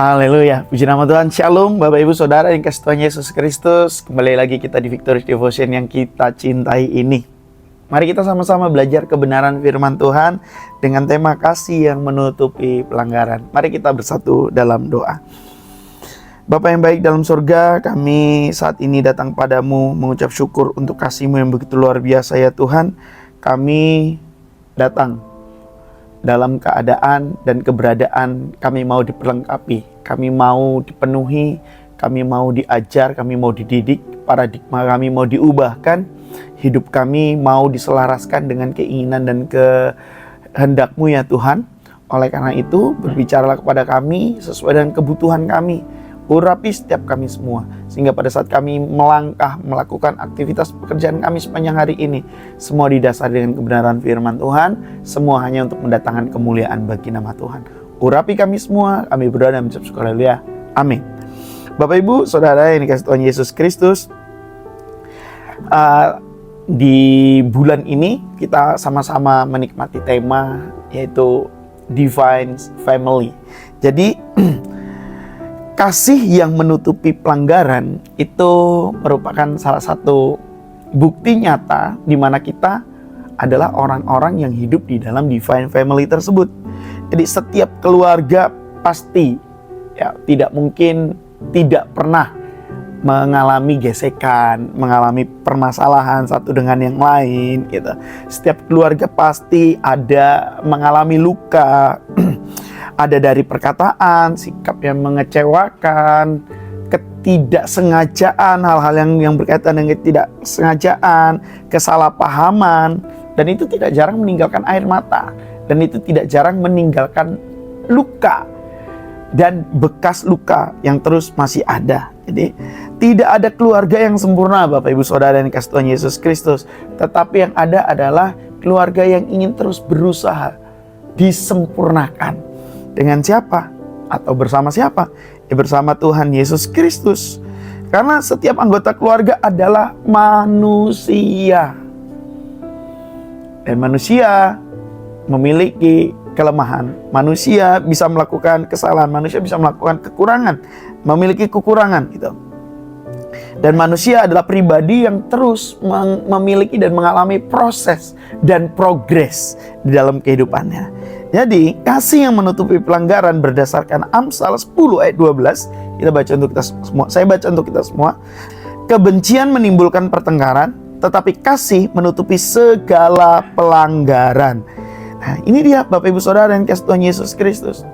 Haleluya, puji nama Tuhan. Shalom Bapak Ibu Saudara yang kasih Tuhan Yesus Kristus. Kembali lagi kita di Victorious Devotion yang kita cintai ini. Mari kita sama-sama belajar kebenaran firman Tuhan dengan tema kasih yang menutupi pelanggaran. Mari kita bersatu dalam doa. Bapa yang baik dalam surga, kami saat ini datang padamu mengucap syukur untuk kasih-Mu yang begitu luar biasa ya Tuhan. Kami datang dalam keadaan dan keberadaan kami mau diperlengkapi, kami mau dipenuhi, kami mau diajar, kami mau dididik, paradigma kami mau diubahkan, hidup kami mau diselaraskan dengan keinginan dan kehendak-Mu ya Tuhan. Oleh karena itu, berbicaralah kepada kami sesuai dengan kebutuhan kami. Urapi setiap kami semua, sehingga pada saat kami melangkah melakukan aktivitas pekerjaan kami sepanjang hari ini, semua didasari dengan kebenaran firman Tuhan, semua hanya untuk mendatangkan kemuliaan bagi nama Tuhan. Urapi kami semua, kami berdoa dan mengucap syukur, haleluya, amin. Bapak Ibu Saudara yang dikasihi Tuhan Yesus Kristus, di bulan ini kita sama-sama menikmati tema yaitu Divine Family. Jadi kasih yang menutupi pelanggaran itu merupakan salah satu bukti nyata di mana kita adalah orang-orang yang hidup di dalam divine family tersebut. Jadi setiap keluarga pasti tidak mungkin tidak pernah mengalami gesekan, mengalami permasalahan satu dengan yang lain gitu. Setiap keluarga pasti ada mengalami luka. Ada dari perkataan, sikap yang mengecewakan, ketidaksengajaan, hal-hal yang berkaitan dengan ketidaksengajaan, kesalahpahaman, dan itu tidak jarang meninggalkan air mata, dan itu tidak jarang meninggalkan luka dan bekas luka yang terus masih ada. Jadi tidak ada keluarga yang sempurna Bapak Ibu Saudara yang dikasihi Tuhan Yesus Kristus, tetapi yang ada adalah keluarga yang ingin terus berusaha disempurnakan. Dengan siapa? Atau bersama siapa? Bersama Tuhan Yesus Kristus. Karena setiap anggota keluarga adalah manusia. Dan manusia memiliki kelemahan. Manusia bisa melakukan kesalahan. Manusia bisa melakukan kekurangan. Memiliki kekurangan gitu. Dan manusia adalah pribadi yang terus memiliki dan mengalami proses dan progres di dalam kehidupannya. Jadi, kasih yang menutupi pelanggaran berdasarkan Amsal 10 ayat 12. Kita baca untuk kita semua. Saya baca untuk kita semua. Kebencian menimbulkan pertengkaran, tetapi kasih menutupi segala pelanggaran. Nah, ini dia Bapak Ibu Saudara yang dikasihi Tuhan Yesus Kristus.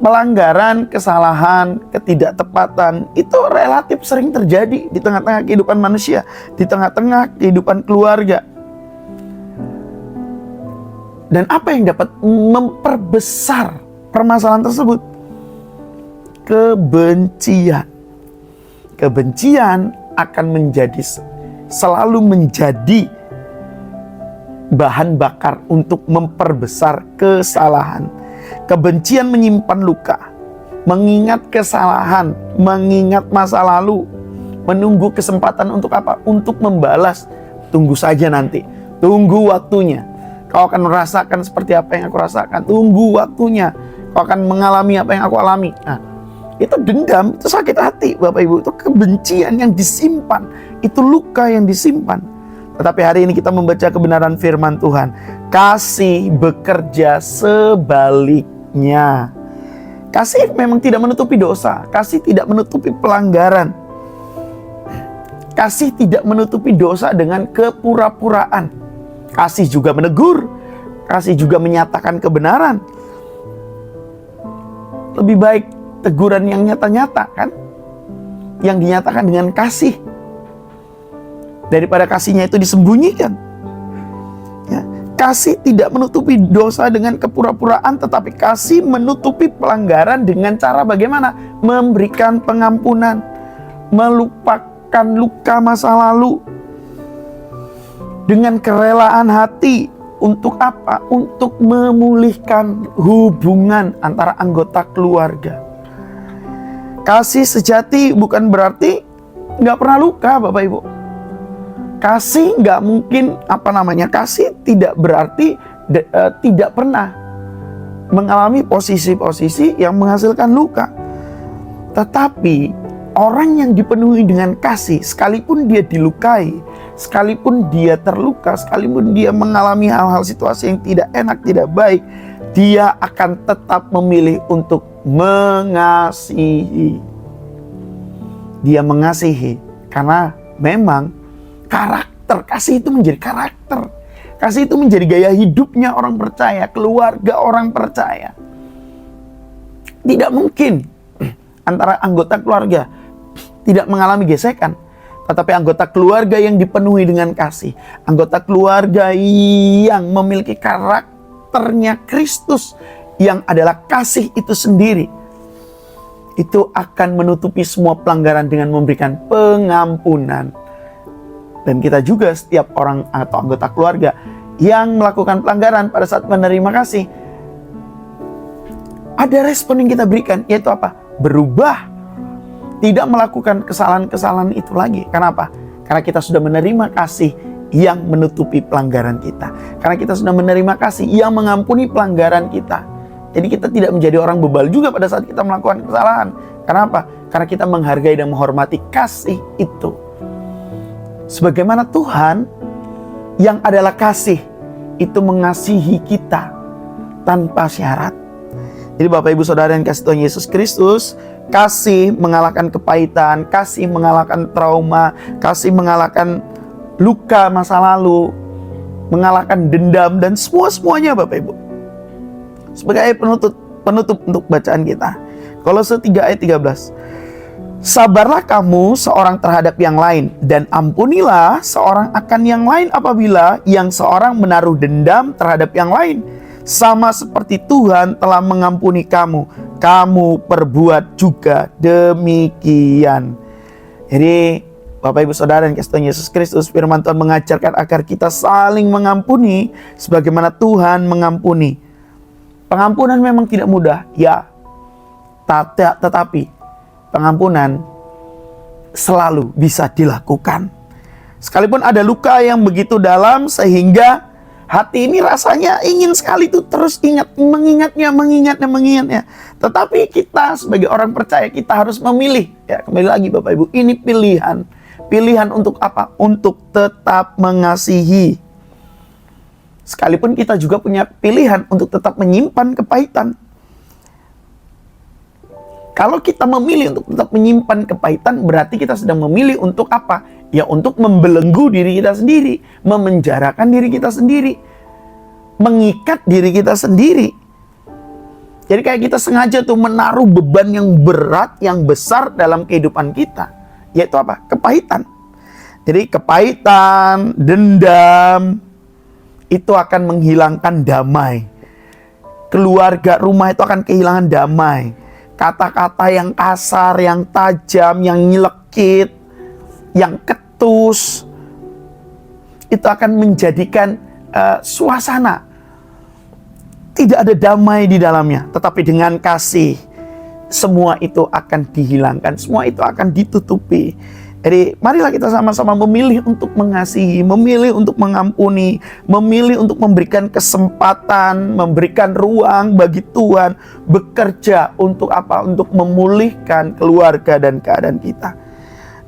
Pelanggaran, kesalahan, ketidaktepatan itu relatif sering terjadi di tengah-tengah kehidupan manusia, di tengah-tengah kehidupan keluarga. Dan apa yang dapat memperbesar permasalahan tersebut? Kebencian. Kebencian akan selalu menjadi bahan bakar untuk memperbesar kesalahan. Kebencian menyimpan luka, mengingat kesalahan, mengingat masa lalu, menunggu kesempatan untuk apa? Untuk membalas. Tunggu saja nanti, tunggu waktunya. Kau akan merasakan seperti apa yang aku rasakan. Tunggu waktunya. Kau akan mengalami apa yang aku alami. Nah, itu dendam, itu sakit hati Bapak Ibu. Itu kebencian yang disimpan. Itu luka yang disimpan. Tetapi hari ini kita membaca kebenaran firman Tuhan. Kasih bekerja sebaliknya. Kasih memang tidak menutupi dosa. Kasih tidak menutupi pelanggaran. Kasih tidak menutupi dosa dengan kepura-puraan. Kasih juga menegur, kasih juga menyatakan kebenaran. Lebih baik teguran yang nyata-nyata kan, yang dinyatakan dengan kasih, daripada kasihnya itu disembunyikan. Ya, kasih tidak menutupi dosa dengan kepura-puraan, tetapi kasih menutupi pelanggaran dengan cara bagaimana? Memberikan pengampunan, melupakan luka masa lalu, dengan kerelaan hati. Untuk apa? Untuk memulihkan hubungan antara anggota keluarga. Kasih sejati bukan berarti nggak pernah luka Bapak Ibu. Kasih nggak mungkin kasih tidak berarti tidak pernah mengalami posisi-posisi yang menghasilkan luka. Tetapi orang yang dipenuhi dengan kasih, sekalipun dia dilukai, sekalipun dia terluka, sekalipun dia mengalami hal-hal situasi yang tidak enak, tidak baik, dia akan tetap memilih untuk mengasihi. Dia mengasihi karena memang karakter, kasih itu menjadi karakter. Kasih itu menjadi gaya hidupnya orang percaya, keluarga orang percaya. Tidak mungkin antara anggota keluarga tidak mengalami gesekan. Tetapi anggota keluarga yang dipenuhi dengan kasih, anggota keluarga yang memiliki karakternya Kristus, yang adalah kasih itu sendiri, itu akan menutupi semua pelanggaran dengan memberikan pengampunan. Dan kita juga, setiap orang atau anggota keluarga yang melakukan pelanggaran pada saat menerima kasih, ada respon yang kita berikan, yaitu apa? Berubah. Tidak melakukan kesalahan-kesalahan itu lagi. Kenapa? Karena kita sudah menerima kasih yang menutupi pelanggaran kita. Karena kita sudah menerima kasih yang mengampuni pelanggaran kita. Jadi kita tidak menjadi orang bebal juga pada saat kita melakukan kesalahan. Kenapa? Karena kita menghargai dan menghormati kasih itu. Sebagaimana Tuhan yang adalah kasih itu mengasihi kita tanpa syarat. Jadi Bapak Ibu Saudara yang kasih Tuhan Yesus Kristus, kasih mengalahkan kepahitan, kasih mengalahkan trauma, kasih mengalahkan luka masa lalu, mengalahkan dendam, dan semuanya Bapak Ibu. Sebagai ayat penutup untuk bacaan kita, Kolose 3 ayat 13. Sabarlah kamu seorang terhadap yang lain, dan ampunilah seorang akan yang lain apabila yang seorang menaruh dendam terhadap yang lain. Sama seperti Tuhan telah mengampuni kamu, kamu perbuat juga demikian. Jadi Bapak Ibu Saudara yang kasih Tuhan Yesus Kristus, firman Tuhan mengajarkan agar kita saling mengampuni sebagaimana Tuhan mengampuni. Pengampunan memang tidak mudah, ya. Tetapi pengampunan selalu bisa dilakukan. Sekalipun ada luka yang begitu dalam sehingga hati ini rasanya ingin sekali tuh terus mengingatnya. Tetapi kita sebagai orang percaya, kita harus memilih. Ya, kembali lagi Bapak Ibu, ini pilihan. Pilihan untuk apa? Untuk tetap mengasihi. Sekalipun kita juga punya pilihan untuk tetap menyimpan kepahitan. Kalau kita memilih untuk tetap menyimpan kepahitan, berarti kita sedang memilih untuk apa? Ya, untuk membelenggu diri kita sendiri, memenjarakan diri kita sendiri, mengikat diri kita sendiri. Jadi kayak kita sengaja tuh menaruh beban yang berat, yang besar dalam kehidupan kita, yaitu apa? Kepahitan. Jadi kepahitan, dendam, itu akan menghilangkan damai. Keluarga, rumah itu akan kehilangan damai. Kata-kata yang kasar, yang tajam, yang nyelekit, yang ketus, itu akan menjadikan suasana tidak ada damai di dalamnya. Tetapi dengan kasih, semua itu akan dihilangkan, semua itu akan ditutupi. Jadi marilah kita sama-sama memilih untuk mengasihi, memilih untuk mengampuni, memilih untuk memberikan kesempatan, memberikan ruang bagi Tuhan bekerja untuk apa? Untuk memulihkan keluarga dan keadaan kita.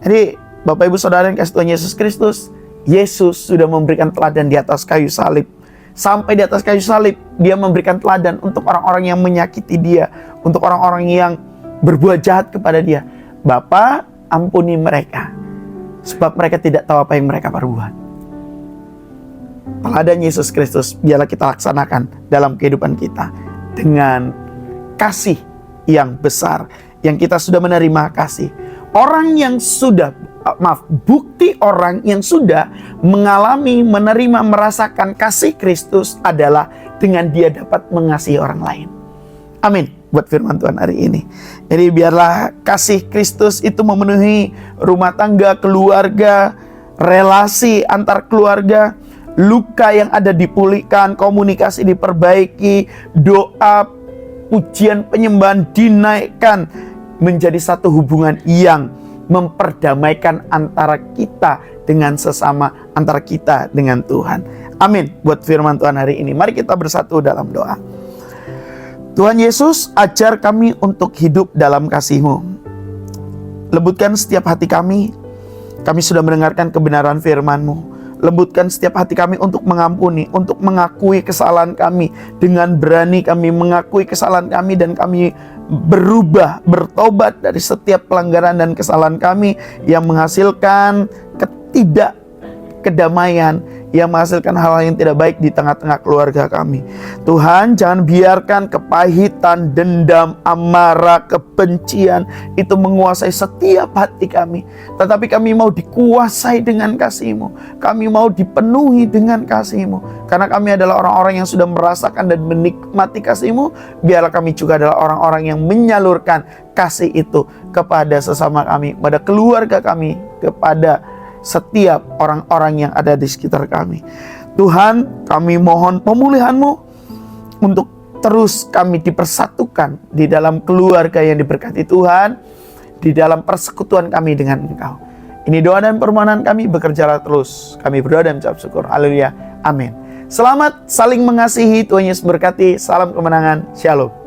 Jadi Bapak Ibu Saudara yang kasih Tuhan Yesus Kristus, Yesus sudah memberikan teladan di atas kayu salib. Sampai di atas kayu salib, dia memberikan teladan untuk orang-orang yang menyakiti dia, untuk orang-orang yang berbuat jahat kepada dia. Bapa, ampuni mereka, sebab mereka tidak tahu apa yang mereka perbuat. Teladan Yesus Kristus biarlah kita laksanakan dalam kehidupan kita dengan kasih yang besar, yang kita sudah menerima kasih. Bukti orang yang sudah mengalami, menerima, merasakan kasih Kristus adalah dengan dia dapat mengasihi orang lain. Amin. Buat firman Tuhan hari ini. Jadi biarlah kasih Kristus itu memenuhi rumah tangga, keluarga, relasi antar keluarga, luka yang ada dipulihkan, komunikasi diperbaiki, doa, pujian, penyembahan dinaikkan menjadi satu hubungan yang memperdamaikan antara kita dengan sesama, antara kita dengan Tuhan. Amin. Buat firman Tuhan hari ini, mari kita bersatu dalam doa. Tuhan Yesus, ajar kami untuk hidup dalam kasih-Mu. Lembutkan setiap hati kami. Kami sudah mendengarkan kebenaran firman-Mu. Lembutkan setiap hati kami untuk mengampuni, untuk mengakui kesalahan kami. Dengan berani kami mengakui kesalahan kami dan kami berubah, bertobat dari setiap pelanggaran dan kesalahan kami yang menghasilkan kedamaian, yang menghasilkan hal-hal yang tidak baik di tengah-tengah keluarga kami. Tuhan, jangan biarkan kepahitan, dendam, amarah, kebencian itu menguasai setiap hati kami. Tetapi kami mau dikuasai dengan kasih-Mu. Kami mau dipenuhi dengan kasih-Mu. Karena kami adalah orang-orang yang sudah merasakan dan menikmati kasih-Mu. Biarlah kami juga adalah orang-orang yang menyalurkan kasih itu kepada sesama kami, kepada keluarga kami, kepada setiap orang-orang yang ada di sekitar kami. Tuhan, kami mohon pemulihan-Mu untuk terus kami dipersatukan di dalam keluarga yang diberkati Tuhan, di dalam persekutuan kami dengan Engkau. Ini doa dan permohonan kami, bekerjalah terus. Kami berdoa dan mengucap syukur. Haleluya. Amin. Selamat saling mengasihi. Tuhan Yesus berkati. Salam kemenangan. Shalom.